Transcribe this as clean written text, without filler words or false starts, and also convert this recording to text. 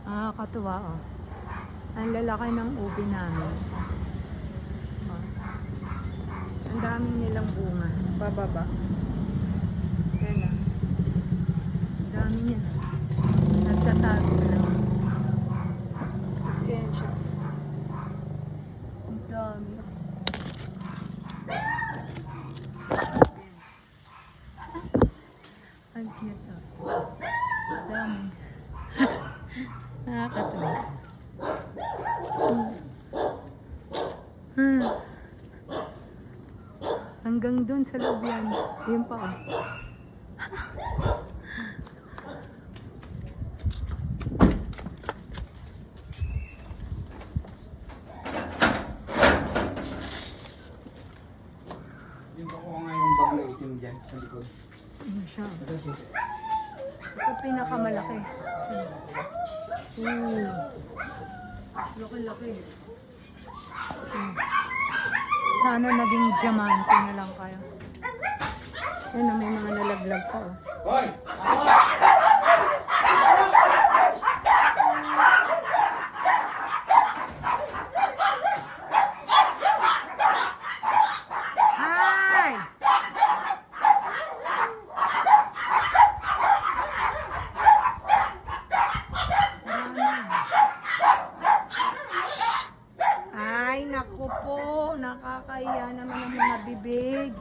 Ah, katuwa oh. Ang lalaki ng ubi namin. Oh. Ang dami nilang bunga. Bababa. Yan ah. Ang dami niyan. Nagtatago lang. Tapos yan siya. Ang dami. Ang cute oh. Ang dami. Nakakatawa. Hanggang doon sa loob yan. Yun pa oh. Yung ako nga yung bag na itim dyan sa likod. Ano siya? Ito pinakamalaki. Laki-laki. Sana naging diamante na lang kayo. Yan may mga nalaglag pa oh. Hoy! Hi! Ay, naku po. Nakakahiya naman ang mga bibig.